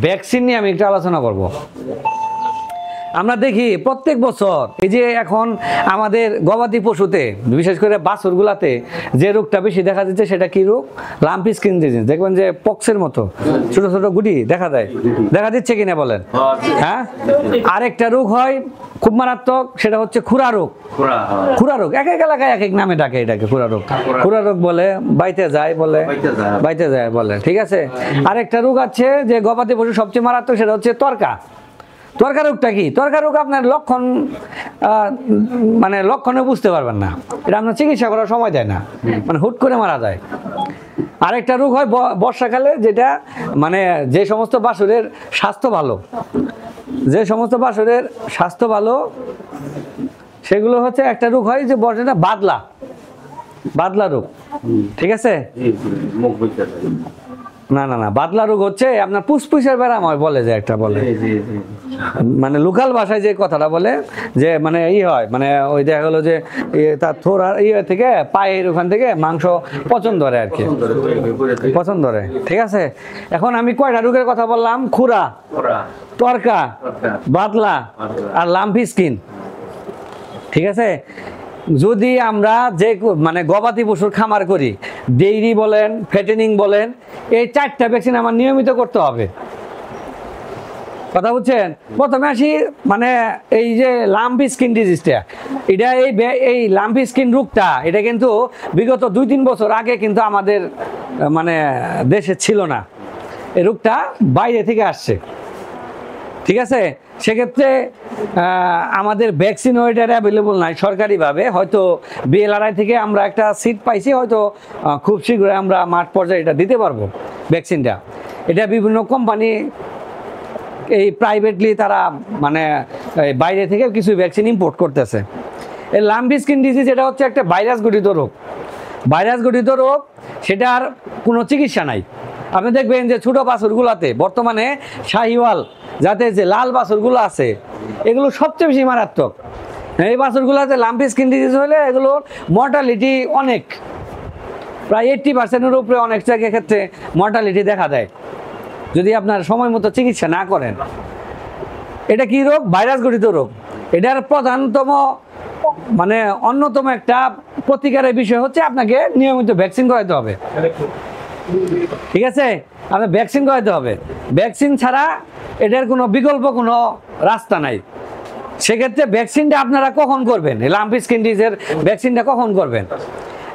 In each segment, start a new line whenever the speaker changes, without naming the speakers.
Vaccine নিয়ে আমি একটু আলোচনা করব। আমরা দেখি প্রত্যেক বছর এই যে এখন আমাদের গবাদি পশুতে বিশেষ করে বাছুরগুলাতে যে রোগটা বেশি দেখা যাচ্ছে সেটা কি রোগ? Lumpy skin disease. দেখবেন যে পক্সের মতো ছোট ছোট গুটি দেখা দেয়, দেখা দিচ্ছে কিনা বলেন? হ্যাঁ। আরেকটা রোগ হয় খুব মারাত্মক, সেটা হচ্ছে খুরা রোগ। খুরা রোগ এক এক এলাকায় এক এক নামে ডাকে এটাকে, খুরা রোগ। খুরা রোগ বলে, বাইতে যায় বলে, বাইতে যায় বলে, ঠিক আছে। আরেকটা রোগ আছে যে গবাদি পশু সবচেয়ে মারাত্মক, সেটা হচ্ছে তরকা। তরকা রোগটা কি? তরকা রোগ আপনার লক্ষণ মানে লক্ষণে বুঝতে পারবেন না, এটা আপনার চিকিৎসা করার সময় দেয় না, মানে হুট করে মারা যায়। আরেকটা রোগ হয় বর্ষাকালে, যেটা মানে যে সমস্ত বাছুরের স্বাস্থ্য ভালো, যে সমস্ত বাছুরের স্বাস্থ্য ভালো সেগুলো হচ্ছে একটা রোগ হয় যে বর্ষাটা বাদলা, বাদলা রোগ, ঠিক আছে। না না না, বাদলা রোগ হচ্ছে আপনার পুসপুসের ব্যারাম হয় বলে, যে একটা বলে মানে লোকাল ভাষায় যে কথাটা বলে যে মানে হয় মানে ওই দেখা গেলো যে তার থোড়া থেকে পায়ের ওখান থেকে মাংস পচন ধরে আর কি, পচন ধরে, ঠিক আছে। এখন আমি কয়টা রোগের কথা বললাম? খুরা, তরকা, বাদলা আর লাম্পি স্কিন, ঠিক আছে। যদি আমরা যে মানে গবাদি পশুর খামার করি, ডেইরি বলেন, ফ্যাটেনিং বলেন, এই 4টা ভ্যাকসিন আমার নিয়মিত করতে হবে। কথা বুঝছেন? প্রথমে আসি মানে এই যে লাম্পি স্কিন ডিজিজটা, এটা এই লাম্পি স্কিন রোগটা এটা কিন্তু বিগত 2-3 বছর আগে কিন্তু আমাদের মানে দেশে ছিল না, এই রোগটা বাইরে থেকে আসছে, ঠিক আছে। সেক্ষেত্রে আমাদের ভ্যাকসিন ওইটার অ্যাভেলেবল নাই সরকারিভাবে, হয়তো বিএলআরআই থেকে আমরা একটা সিট পাইছি, হয়তো খুব শীঘ্রই আমরা মাঠ পর্যায়ে এটা দিতে পারবো ভ্যাকসিনটা। এটা বিভিন্ন কোম্পানি এই প্রাইভেটলি তারা মানে বাইরে থেকে কিছু ভ্যাকসিন ইম্পোর্ট করতেছে। এই লাম্পি স্কিন ডিজিজ এটা হচ্ছে একটা ভাইরাস গঠিত রোগ, ভাইরাস গঠিত রোগ, সেটার কোনো চিকিৎসা নাই। আপনি দেখবেন যে ছোটো বাছুরগুলোতে বর্তমানে শাহিওয়াল যাতে যে লাল বাছুরগুলো আছে এগুলো সবচেয়ে বেশি মারাত্মক। এই বাছুরগুলোতে লাম্পি স্কিন ডিজিজ হলে এগুলোর মর্টালিটি অনেক, প্রায় 80%-এর উপরে অনেক জায়গার ক্ষেত্রে মর্টালিটি দেখা দেয় যদি আপনার সময় মতো চিকিৎসা না করেন। এটা কি রোগ? ভাইরাস গঠিত রোগ। এটার প্রধানতম মানে অন্যতম একটা প্রতিকারের বিষয় হচ্ছে আপনাকে নিয়মিত ভ্যাকসিন করাতে হবে, ঠিক আছে। আপনার ভ্যাকসিন করাতে হবে, ভ্যাকসিন ছাড়া এটার কোনো বিকল্প কোনো রাস্তা নাই। সেক্ষেত্রে ভ্যাকসিনটা আপনারা কখন করবেন? লাম্পি স্কিন ডিজিজের ভ্যাকসিনটা কখন করবেন?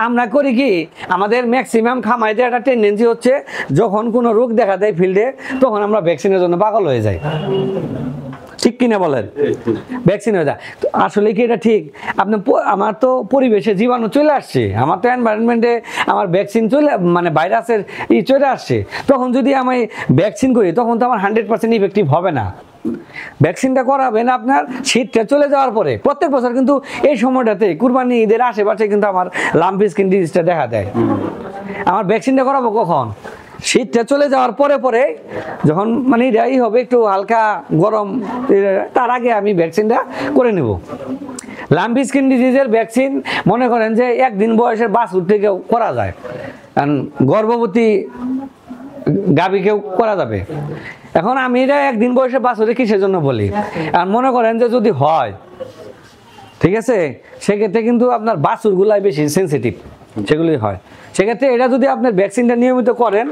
আমরা করি কি, আমাদের ম্যাক্সিমাম খামারিতে একটা টেন্ডেন্সি হচ্ছে যখন কোনো রোগ দেখা দেয় ফিল্ডে, তখন আমরা ভ্যাকসিনের জন্য পাগল হয়ে যাই, ঠিক কিনা বলেন? ভ্যাকসিন হয়ে যায়। তো আসলে কি এটা ঠিক? আপনি আমার তো পরিবেশে জীবাণু চলে আসছে, আমার তো এনভায়রনমেন্টে আমার ভ্যাকসিন চলে মানে ভাইরাসের চলে আসছে, তখন যদি আমি ভ্যাকসিন করি তখন তো আমার 100% ইফেক্টিভ হবে না। ভ্যাকসিনটা করাবেন আপনার শীতটা চলে যাওয়ার পরে। প্রত্যেক বছর কিন্তু এই সময়টাতে কুরবানি ঈদের আশেপাশে কিন্তু আমার লাম্পি স্কিন ডিজিজটা দেখা দেয়। আমার ভ্যাকসিনটা করাবো কখন? শীতটা চলে যাওয়ার পরে পরে, যখন মানে এটাই হবে একটু হালকা গরম, তার আগে আমি ভ্যাকসিনটা করে নেব। লাম্পি স্কিন ডিজিজের ভ্যাকসিন মনে করেন যে 1 দিন বয়সের বাছুর থেকেও করা যায়, গর্ভবতী গাভীকেও করা যাবে। এখন আমি এটা 1 দিন বয়সে বাছুরে কিসের জন্য বলি, আর মনে করেন যে যদি হয়, ঠিক আছে, সেক্ষেত্রে কিন্তু আপনার বাছুরগুলাই বেশি সেন্সিটিভ, সেগুলি হয়। সেক্ষেত্রে এটা যদি আপনার ভ্যাকসিনটা নিয়মিত করেন,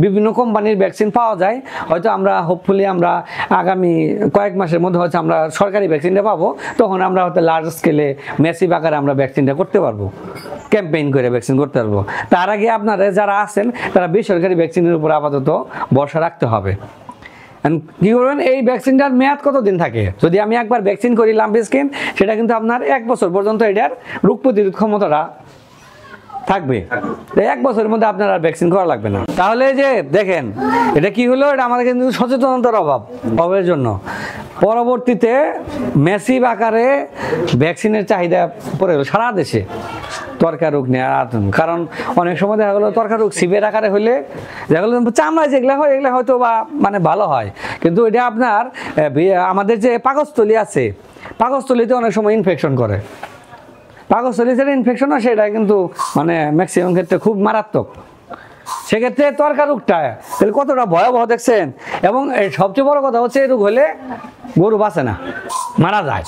বিভিন্ন কোম্পানির ভ্যাকসিন পাওয়া যায়, হয়তো আমরা হোপফুলি আমরা আগামী কয়েক মাসের মধ্যে হয়তো আমরা সরকারি ভ্যাকসিনটা পাবো, তখন আমরা হয়তো লার্জ স্কেলে ম্যাসিভ আকারে আমরা ভ্যাকসিনটা করতে পারবো, ক্যাম্পেইন করে ভ্যাকসিন করতে পারবো। তার আগে আপনারা যারা আছেন তারা বেসরকারি ভ্যাকসিনের উপর আপাতত ভরসা রাখতে হবে। কি করবেন? এই ভ্যাকসিনটার মেয়াদ কতদিন থাকে? যদি আমি একবার ভ্যাকসিন করি লাম্পি স্কিন, সেটা কিন্তু আপনার 1 বছর পর্যন্ত এটার রোগ প্রতিরোধ ক্ষমতাটা থাকবে। 1 বছরের মধ্যে আপনার আর ভ্যাকসিন করা লাগবে না। তাহলে যে দেখেন এটা কি হলো, এটা আমাদের কিন্তু সচেতনতার অভাবের জন্য পরবর্তীতে ম্যাসিভ আকারে ভ্যাকসিনের চাহিদা পড়ে গেল সারা দেশে তরকা রোগ নিয়ে। কারণ অনেক সময় দেখা গেলো তরকা রোগ সিভিয়ার আকারে হলে দেখা গেলো চামড়ায় যেগুলো হয় এগুলো হয়তো বা মানে ভালো হয়, কিন্তু এটা আপনার আমাদের যে পাকস্থলী আছে, পাকস্থলীতে অনেক সময় ইনফেকশন করে। পাকস্থলী যেটা ইনফেকশন হয় সেটা কিন্তু মানে ম্যাক্সিমাম ক্ষেত্রে খুব মারাত্মক। সেক্ষেত্রে ত্বরকা রোগটা তাহলে কতটা ভয়াবহ দেখছেন। এবং সবচেয়ে বড় কথা হচ্ছে এই রোগ হলে গরু বাঁচে না, মারা যায়।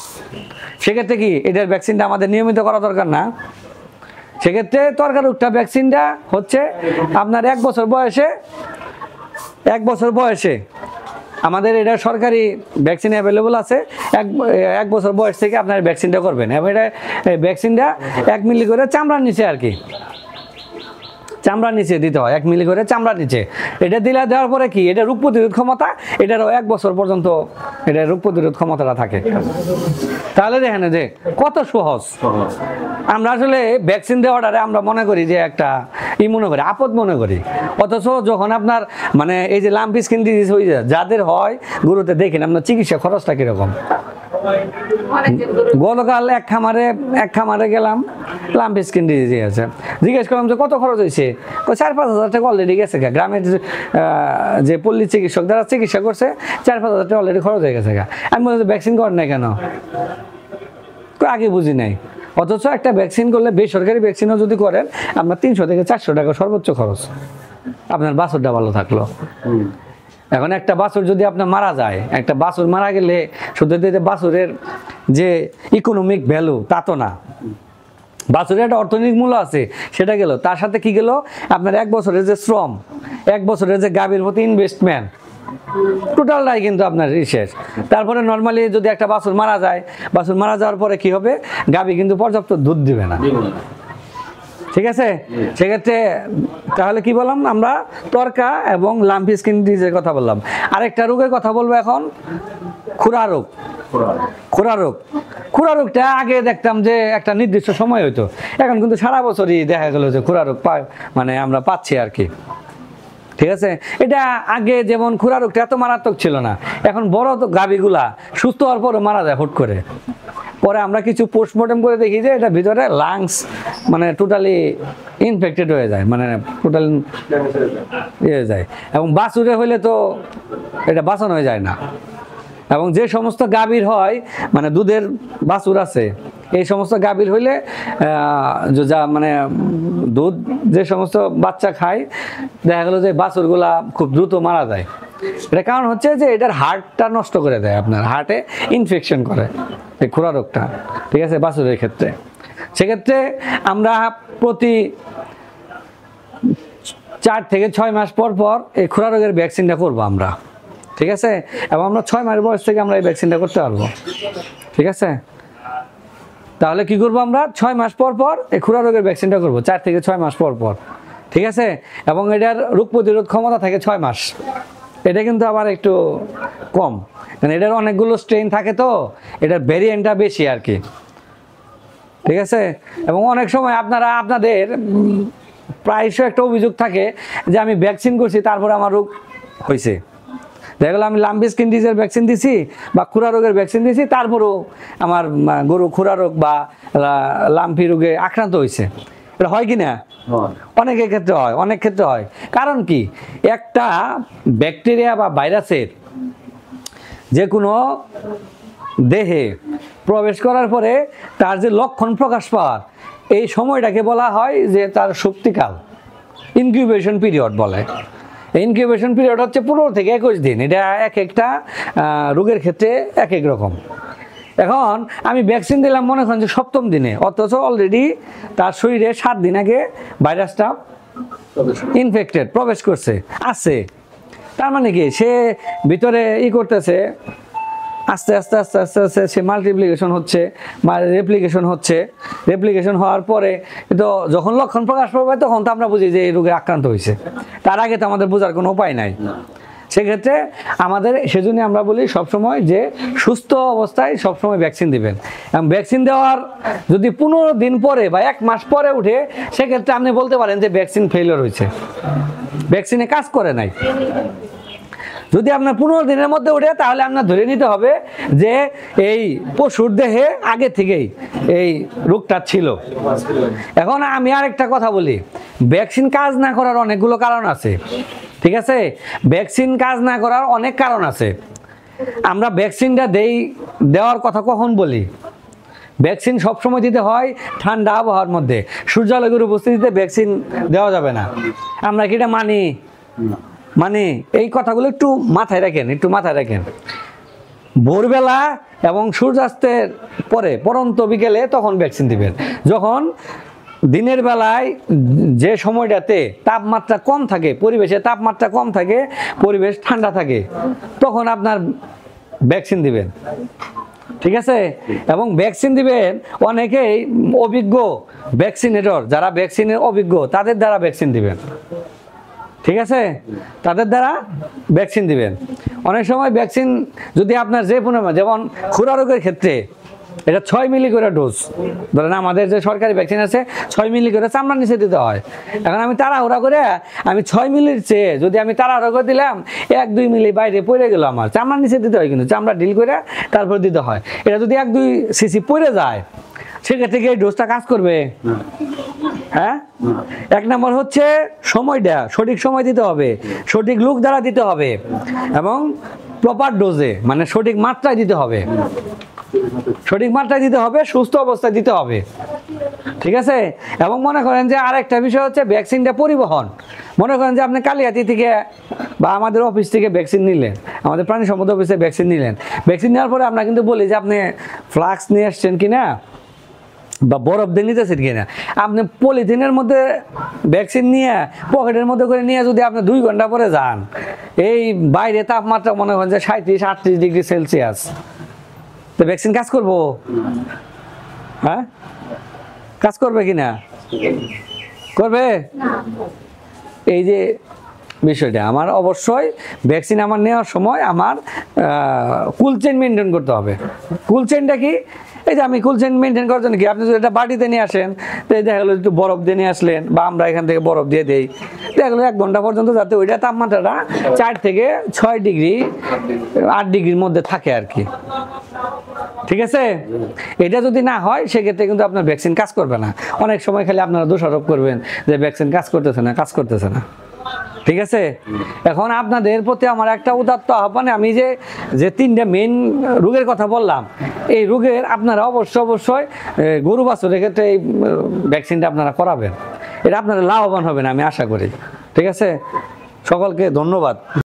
সেক্ষেত্রে কি এটার ভ্যাকসিনটা আমাদের নিয়মিত করা দরকার না? সেক্ষেত্রে ত্বরকা রোগটা ভ্যাকসিনটা হচ্ছে আপনার 1 বছর বয়সে আমাদের এটা সরকারি ভ্যাকসিন অ্যাভেলেবল আছে। এক বছর বয়স থেকে আপনার ভ্যাকসিনটা করবেন। এবং এটা ভ্যাকসিনটা 1 মিলি করে চামড়ার নিচে আর কি, চামড়ার নিচে দিতে হয়, 1 মিলি করে চামড়ার নিচে। এটা দেওয়ার পরে কি এটা রোগ প্রতিরোধ ক্ষমতা এটারও 1 বছর পর্যন্ত এটা রোগ প্রতিরোধ ক্ষমতাটা থাকে। তাহলে দেখেন যে কত সহজ। আমরা আসলে ভ্যাকসিন দেওয়াটারে আমরা মনে করি যে একটা মনে করি আপদ মনে করি, অথচ যখন আপনার মানে এই যে লাম্পি স্কিন ডিজিজ হয়ে যায় যাদের হয় গরুতে দেখেন আপনার চিকিৎসা খরচটা কিরকম। গতকাল এক খামারে গেলাম, লাম্পি স্কিন ডিজিজ আছে। জিজ্ঞেস করলাম যে কত খরচ হয়েছে, 4-5 হাজার টাকা অলরেডি গেছে। গ্রামের যে পল্লী চিকিৎসক যারা চিকিৎসা করছে 4-5 হাজার টাকা অলরেডি খরচ হয়ে গেছে। আমি বলছি ভ্যাকসিন করেন না কেন, আগে বুঝি নাই। অথচ একটা ভ্যাকসিন করলে বেসরকারি ভ্যাকসিনও যদি করেন আপনার 300 থেকে 400 টাকা সর্বোচ্চ খরচ, আপনার বাছুরটা ভালো থাকলো। এখন একটা বাছুর যদি আপনার মারা যায়, একটা বাছুর মারা গেলে শুধু বাছুরের যে ইকোনমিক ভ্যালু তা তো না, বাছুরের একটা অর্থনৈতিক মূল্য আছে সেটা গেল, তার সাথে কি গেল আপনার 1 বছরের যে শ্রম, 1 বছরের যে গাভীর প্রতি ইনভেস্টমেন্ট, টোটালটাই কিন্তু আপনার শেষ। তারপরে নর্মালি যদি একটা বাছুর মারা যায়, বাছুর মারা যাওয়ার পরে কি হবে, গাভী কিন্তু পর্যাপ্ত দুধ দিবে না, ঠিক আছে। সেক্ষেত্রে তাহলে কি বললাম আমরা, ত্বরকা এবং লাম্পি স্কিন ডিজিজের কথা বললাম। আরেকটা রোগের কথা বলবো এখন, খুরা রোগ। খুরা রোগটা আগে দেখতাম যে একটা নির্দিষ্ট সময় হইতো, এখন কিন্তু সারা বছরই দেখা গেল যে খুরা রোগ মানে আমরা পাচ্ছি আর কি, ঠিক আছে। এটা আগে যেমন খুরা রোগটা এত মারাত্মক ছিল না, এখন বড় তো গাভীগুলা সুস্থ হওয়ার পরও মারা যায় হুট করে। পরে আমরা কিছু পোস্টমর্টম করে দেখি যে এটা ভিতরে লাংস মানে টোটালি ইনফেক্টেড হয়ে যায়, মানে টোটাল হয়ে যায়। এবং বাছুরে হইলে তো এটা বাঁচানো হয়ে যায় না। এবং যে সমস্ত গাভীর হয় মানে দুধের বাছুর আছে, এই সমস্ত গাভীর হইলে যা মানে দুধ যে সমস্ত বাচ্চা খায় দেখা গেল যে বাছুরগুলা খুব দ্রুত মারা যায়। এটা কারণ হচ্ছে যে এটার হার্টটা নষ্ট করে দেয়, আপনার হার্টে ইনফেকশন করে এই খুরা রোগটা, ঠিক আছে, বাছুরের ক্ষেত্রে। সেক্ষেত্রে আমরা প্রতি 4 থেকে 6 মাস পর এই খুরা রোগের ভ্যাকসিনটা করবো আমরা, ঠিক আছে। এবং আমরা 6 মাস বয়স থেকে আমরা এই ভ্যাকসিনটা করতে পারবো, ঠিক আছে। তাহলে কি করবো আমরা 6 মাস পর এই খুরা রোগের ভ্যাকসিনটা করবো, 4 থেকে 6 মাস পর, ঠিক আছে। এবং এটার রোগ প্রতিরোধ ক্ষমতা থাকে 6 মাস। এটা কিন্তু আবার একটু কম, কারণ এটার অনেকগুলো স্ট্রেন থাকে তো এটার ভ্যারিয়েন্টটা বেশি আর কি, ঠিক আছে। এবং অনেক সময় আপনাদের প্রায়শই একটা অভিযোগ থাকে যে আমি ভ্যাকসিন করছি তারপরে আমার রোগ হয়েছে। দেখা গেল আমি লাম্পি স্কিন ডিজিজের ভ্যাকসিন দিছি বা খুরা রোগের ভ্যাকসিন দিছি, তারপরেও আমার গরু খুরা রোগ বা লাম্পি রোগে আক্রান্ত হয়েছে। এটা হয় কি না? অনেকের ক্ষেত্রে হয়, অনেক ক্ষেত্রে হয়। কারণ কি, একটা ব্যাকটেরিয়া বা ভাইরাসের যে কোনো দেহে প্রবেশ করার পরে তার যে লক্ষণ প্রকাশ পাওয়ার এই সময়টাকে বলা হয় যে তার সুপ্তিকাল, ইনকিউবেশন পিরিয়ড বলে। ইনকিউবেশন পিরিয়ড হচ্ছে 15 থেকে 21 দিন। এটা একটা রোগের ক্ষেত্রে এক রকম। এখন আমি ভ্যাকসিন দিলাম মনে করেন যে 7ম দিনে, অথচ অলরেডি তার শরীরে 7 দিন আগে ভাইরাসটা ইনফেক্টেড প্রবেশ করছে আছে। তার মানে কি সে ভিতরে করতেছে, আস্তে আস্তে আস্তে আস্তে আস্তে সে মাল্টিপ্লিকেশন হচ্ছে, রেপ্লিকেশন হওয়ার পরে তো যখন লক্ষণ প্রকাশ পাবে তখন তো আমরা বুঝি যে এই রোগে আক্রান্ত হয়েছে। তার আগে তো আমাদের বোঝার কোনো উপায় নাই। সেক্ষেত্রে আমাদের সেজন্য আমরা বলি সবসময় যে সুস্থ অবস্থায় সবসময় ভ্যাকসিন দিবেন। এবং ভ্যাকসিন দেওয়ার যদি 15 দিন পরে বা 1 মাস পরে উঠে, সেক্ষেত্রে আপনি বলতে পারেন যে ভ্যাকসিন ফেলিওর হয়েছে, ভ্যাকসিনে কাজ করে নাই। যদি আপনার 15 দিনের মধ্যে উঠে তাহলে আপনার ধরে নিতে হবে যে এই পশুর দেহে আগে থেকেই এই রোগটা ছিল। এখন আমি আরেকটা কথা বলি, ভ্যাকসিন কাজ না করার অনেকগুলো কারণ আছে, ঠিক আছে। ভ্যাকসিন কাজ না করার অনেক কারণ আছে। আমরা ভ্যাকসিনটা দেওয়ার কথা কখন বলি, ভ্যাকসিন সবসময় দিতে হয় ঠান্ডা আবহাওয়ার মধ্যে, সূর্যালোকের উপস্থিতিতে ভ্যাকসিন দেওয়া যাবে না। আমরা কি এটা মানি? মানে এই কথাগুলো একটু মাথায় রাখেন, একটু মাথায় রাখেন। ভোরবেলা এবং সূর্যাস্তের পরে পরন্ত বিকেলে তখন ভ্যাকসিন দিবেন। যখন দিনের বেলায় যে সময়টাতে তাপমাত্রা কম থাকে, পরিবেশে তাপমাত্রা কম থাকে, পরিবেশ ঠান্ডা থাকে, তখন আপনার ভ্যাকসিন দিবেন। ঠিক আছে? এবং ভ্যাকসিন দিবেন অনেকেই অভিজ্ঞ ভ্যাকসিনেটর, যারা ভ্যাকসিনের অভিজ্ঞ তাদের দ্বারা ভ্যাকসিন দিবেন। ঠিক আছে? তাদের দ্বারা ভ্যাকসিন দিবেন। অনেক সময় ভ্যাকসিন যদি আপনার যে কোনো, যেমন খুরা রোগের ক্ষেত্রে এটা 6 মিলি করে ডোজ, ধরেন আমাদের যে সরকারি ভ্যাকসিন আছে 6 মিলি করে চামড়ার নিচে দিতে হয়। এখন আমি তাড়াহুড়া করে আমি 6 মিলির চেয়ে যদি আমি তাড়াহুড়া করে দিলাম 1-2 মিলি বাইরে পড়ে গেল, আমার চামড়ার নিচে দিতে হয়, কিন্তু চামড়া ডিল করে তারপর দিতে হয়। এটা যদি 1-2 সিসি পড়ে যায় সেক্ষেত্রে কি এই ডোজটা কাজ করবে? হ্যাঁ, এক নম্বর হচ্ছে সময়টা সঠিক সময় দিতে হবে, সঠিক লোক দ্বারা দিতে হবে, এবং প্রপার ডোজে, মানে সঠিক মাত্রায় দিতে হবে, সঠিক মাত্রায় দিতে হবে, সুস্থ অবস্থায় দিতে হবে। ঠিক আছে? এবং মনে করেন যে আরেকটা বিষয় হচ্ছে ভ্যাকসিনটা পরিবহন। মনে করেন যে আপনি কালিয়াতি থেকে বা আমাদের অফিস থেকে ভ্যাকসিন নিলেন, আমাদের প্রাণী সম্পদ অফিসে ভ্যাকসিন নিলেন, ভ্যাকসিন নেওয়ার পরে আমরা কিন্তু বলি যে আপনি ফ্লাক্স নিয়ে আসছেন কিনা বা বরফ দিয়ে নিতেছেন কিনা। আপনি পলিথিনের মধ্যে ভ্যাকসিন নিয়ে পকেটের মধ্যে করে নিয়ে যদি আপনি 2 ঘন্টা পরে যান, এই বাইরে তাপমাত্রা মনে করেন যে 37-38 ডিগ্রি সেলসিয়াস, তো ভ্যাকসিন কাজ করবো? হ্যাঁ, কাজ করবে কিনা? করবে? এই যে বিষয়টা, আমার অবশ্যই ভ্যাকসিন আমার নেওয়ার সময় আমার কুল চেইন মেনটেন করতে হবে। কুল চেইনটা কি? এই যে আমি কুল চেইন মেনটেন করার জন্য কি, আপনি যদি এটা বাটিতে নিয়ে আসেন, তো এই দেখা গেলো একটু বরফ দিয়ে নিয়ে আসলেন, বা আমরা এখান থেকে বরফ দিয়ে দেই, দেখা গেলো 1 ঘন্টা পর্যন্ত যাতে ওইটা তাপমাত্রাটা 4 থেকে 6 ডিগ্রি 8 ডিগ্রির মধ্যে থাকে আর কি। ঠিক আছে? এটা যদি না হয় সেক্ষেত্রে কিন্তু আপনার ভ্যাকসিন কাজ করবে না। অনেক সময় খালি আপনারা দোষারোপ করবেন যে ভ্যাকসিন কাজ করতেছে না, কাজ করতেছে না। ঠিক আছে? এখন আপনাদের প্রতি আমার একটা উদাত্ত আহ্বান, আমি যে 3টা মেইন রোগের কথা বললাম, এই রোগের আপনারা অবশ্যই গরু বাছুরের ক্ষেত্রে এই ভ্যাকসিনটা আপনারা করাবেন। এটা আপনারা লাভবান হবেন আমি আশা করি। ঠিক আছে? সকলকে ধন্যবাদ।